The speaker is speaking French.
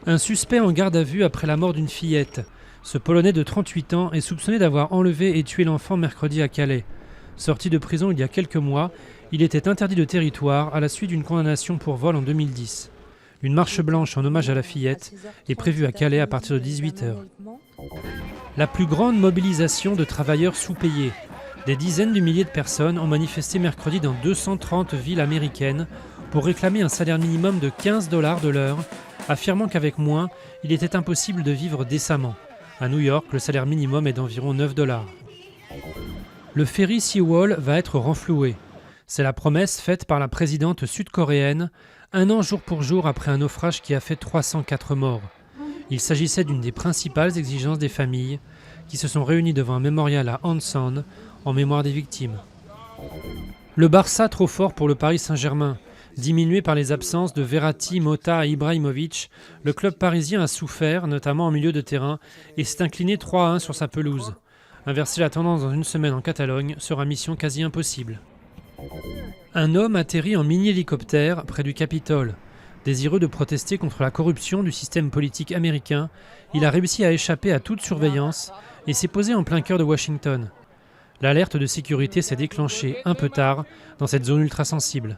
Un suspect en garde à vue après la mort d'une fillette. Ce Polonais de 38 ans est soupçonné d'avoir enlevé et tué l'enfant mercredi à Calais. Sorti de prison il y a quelques mois, il était interdit de territoire à la suite d'une condamnation pour vol en 2010. Une marche blanche en hommage à la fillette est prévue à Calais à partir de 18h. La plus grande mobilisation de travailleurs sous-payés. Des dizaines de milliers de personnes ont manifesté mercredi dans 230 villes américaines pour réclamer un salaire minimum de 15 $ de l'heure, affirmant qu'avec moins, il était impossible de vivre décemment. À New York, le salaire minimum est d'environ 9 $. Le ferry Seawall va être renfloué. C'est la promesse faite par la présidente sud-coréenne, un an jour pour jour après un naufrage qui a fait 304 morts. Il s'agissait d'une des principales exigences des familles, qui se sont réunies devant un mémorial à Ansan, en mémoire des victimes. Le Barça trop fort pour le Paris Saint-Germain. Diminué par les absences de Verratti, Mota et Ibrahimovic, le club parisien a souffert, notamment en milieu de terrain, et s'est incliné 3-1 sur sa pelouse. Inverser la tendance dans une semaine en Catalogne sera mission quasi impossible. Un homme atterrit en mini-hélicoptère près du Capitole. Désireux de protester contre la corruption du système politique américain, il a réussi à échapper à toute surveillance et s'est posé en plein cœur de Washington. L'alerte de sécurité s'est déclenchée un peu tard dans cette zone ultra sensible.